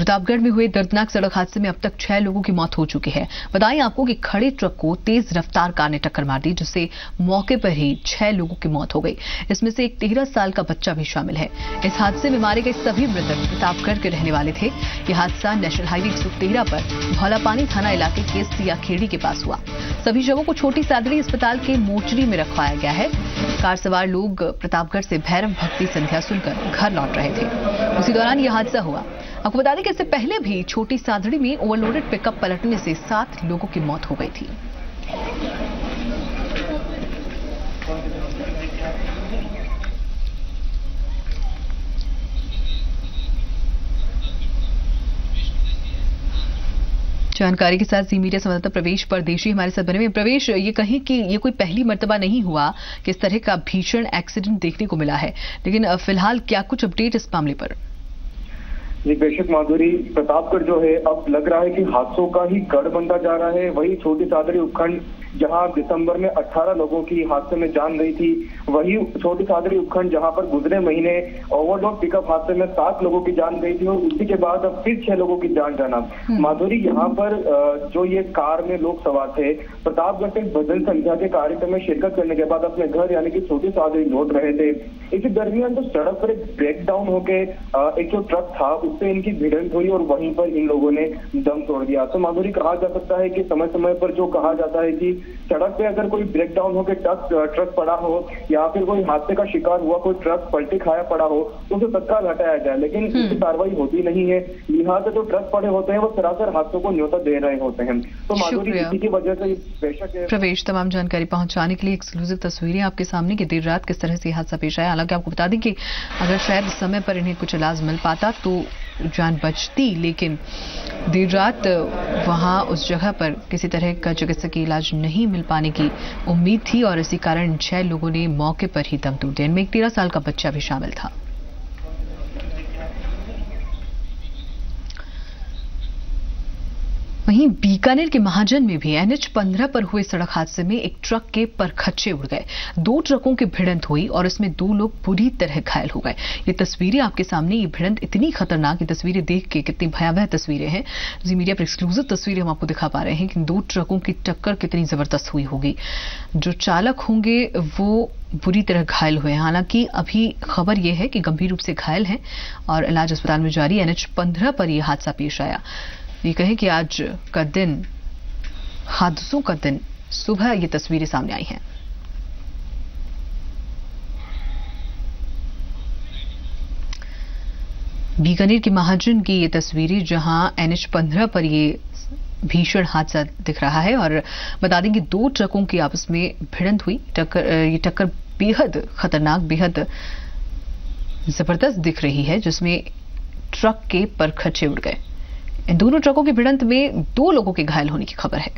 प्रतापगढ़ में हुए दर्दनाक सड़क हादसे में अब तक 6 लोगों की मौत हो चुकी है। बताएं आपको कि खड़े ट्रक को तेज रफ्तार कार ने टक्कर मार दी, जिससे मौके पर ही 6 लोगों की मौत हो गई। इसमें से एक 13 साल का बच्चा भी शामिल है। इस हादसे में मारे गए सभी मृतक प्रतापगढ़ के रहने वाले थे। यह हादसा नेशनल हाईवे 113 पर धौलापानी थाना इलाके के सियाखेड़ी के पास हुआ। सभी शवों को छोटी सादड़ी अस्पताल के मोर्चरी में रखवाया गया है। कार सवार लोग प्रतापगढ़ से भैरव भक्ति संध्या सुनकर घर लौट रहे थे। उसी दौरान यह हादसा हुआ। आपको बता दें कि इससे पहले भी छोटी सादड़ी में ओवरलोडेड पिकअप पलटने से 7 लोगों की मौत हो गई थी। जानकारी के साथ जी मीडिया संवाददाता प्रवेश परदेशी हमारे साथ बने हुए। प्रवेश, ये कहें कि ये कोई पहली मर्तबा नहीं हुआ कि इस तरह का भीषण एक्सीडेंट देखने को मिला है, लेकिन फिलहाल क्या कुछ अपडेट इस मामले पर? जी बेशक माधुरी, प्रतापगढ़ जो है अब लग रहा है कि हादसों का ही गढ़ बनता जा रहा है। वही छोटी सादड़ी उपखंड जहां दिसंबर में 18 लोगों की हादसे में जान गई थी, वही छोटी सादड़ी उपखंड जहां पर गुजरे महीने ओवरलोड पिकअप हादसे में 7 लोगों की जान गई थी और उसी के बाद अब फिर 6 लोगों की जान जाना। माधुरी, यहाँ पर जो ये कार में लोग सवार थे, प्रतापगढ़ से भजन संध्या के कार्यक्रम में शिरकत करने के बाद अपने घर यानी कि छोटी सादड़ी लौट रहे थे। इसी दरमियान तो सड़क पर एक ब्रेक डाउन होके एक जो ट्रक था उससे इनकी भिड़ंत हुई और वहीं पर इन लोगों ने दम तोड़ दिया। तो माधुरी, कहा जा सकता है कि समय समय पर जो कहा जाता है कि सड़क पे अगर कोई ब्रेक डाउन होकर ट्रक पड़ा हो या फिर कोई हादसे का शिकार हुआ कोई ट्रक पलटी खाया पड़ा हो तो उसे तत्काल हटाया जाए, लेकिन उसकी कार्रवाई होती नहीं है। लिहाजा जो ट्रक पड़े होते हैं वो सरासर हादसों को न्योता दे रहे होते हैं। तो माधुरी, इसी की वजह से बेशक प्रवेश, तमाम जानकारी पहुंचाने के लिए एक्सक्लूसिव तस्वीरें आपके सामने की देर रात किस तरह से हादसा पेश आया। हालांकि आपको बता दें कि अगर शायद समय पर इन्हें कुछ इलाज मिल पाता तो जान बचती, लेकिन देर रात वहां उस जगह पर किसी तरह का चिकित्सकीय इलाज नहीं मिल पाने की उम्मीद थी और इसी कारण 6 लोगों ने मौके पर ही दम तोड़ दिया। इनमें एक 13 साल का बच्चा भी शामिल था। वहीं बीकानेर के महाजन में भी NH 15 पर हुए सड़क हादसे में एक ट्रक के परखच्चे उड़ गए। 2 ट्रकों की भिड़ंत हुई और इसमें 2 लोग बुरी तरह घायल हो गए। ये तस्वीरें आपके सामने, ये भिड़ंत इतनी खतरनाक, ये तस्वीरें देख के कितनी भयावह तस्वीरें हैं। जी मीडिया पर एक्सक्लूसिव तस्वीरें हम आपको दिखा पा रहे हैं कि 2 ट्रकों की टक्कर कितनी जबरदस्त हुई होगी। जो चालक होंगे वो बुरी तरह घायल हुए हैं। हालांकि अभी खबर यह है कि गंभीर रूप से घायल हैं और इलाज अस्पताल में जारी। NH 15 पर यह हादसा पेश आया। ये कहें कि आज का दिन, हादसों का दिन, सुबह ये तस्वीरें सामने आई हैं। बीकानेर के महाजन की ये तस्वीरें, जहां NH 15 पर ये भीषण हादसा दिख रहा है और बता दें कि 2 ट्रकों की आपस में भिड़ंत हुई। ये टक्कर बेहद खतरनाक, बेहद जबरदस्त दिख रही है, जिसमें ट्रक के परखच्चे उड़ गए। इन दोनों ट्रकों की भिड़ंत में 2 लोगों के घायल होने की खबर है।